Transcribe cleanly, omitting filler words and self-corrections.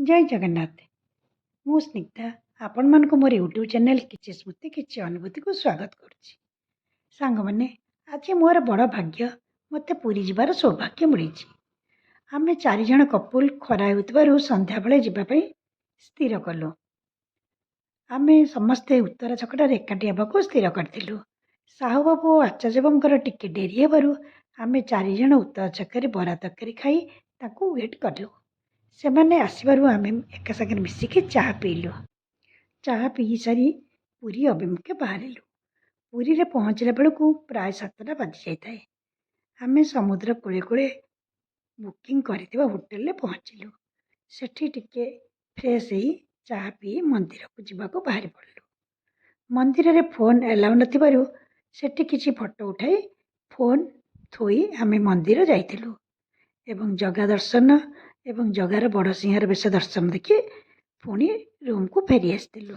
जय जगन्नाथ। मु स्निग्धा आपण मानक मोर यूट्यूब चैनल किछि स्मृति किछि अनुभूति को स्वागत करुछि। सांग माने आज मोर बड़ भाग्य मते पुरी जिबार सौभाग्य मिली। आमे 4 जण कपुल खरा हेउतबारु संध्या बेले जिबा पई स्थिर कलु। आमे समस्ते उत्तर छकटारे एकाठी हेबाकू स्थिर करथिलु। साहू बाबू और आचार्य बाबूंकर टिके डेरी हेबारु आमे 4 जण उत्तर छकरे बरा तरकारी खाई ताकू वेट करलु। सेमाने आसबारु आमे एका सागर मिसिकी चाह पीलु। चाह पी सारी पुरी अभिमुखे बाहरिलु। पुरी रे पहुँचला बेलू प्राय 7टा बाजी जाए। आमे समुद्र कूले कूले बुकिंग करथिबा होटल रे पहुँचिलु। सेठी टिके फ्रेश ही चाह पी मंदिर को जिबाको बाहरी पड़लु। मंदिर रे फोन एलाउ नथिबारु सेठी किछि फोटो उठाई फोन थोई आमे मंदिर जाइथिलु एवं जगा दर्शन एवं जगार बड़ सिंहार बेश दर्शन देखि पुणी रूम को फेरी आसलु।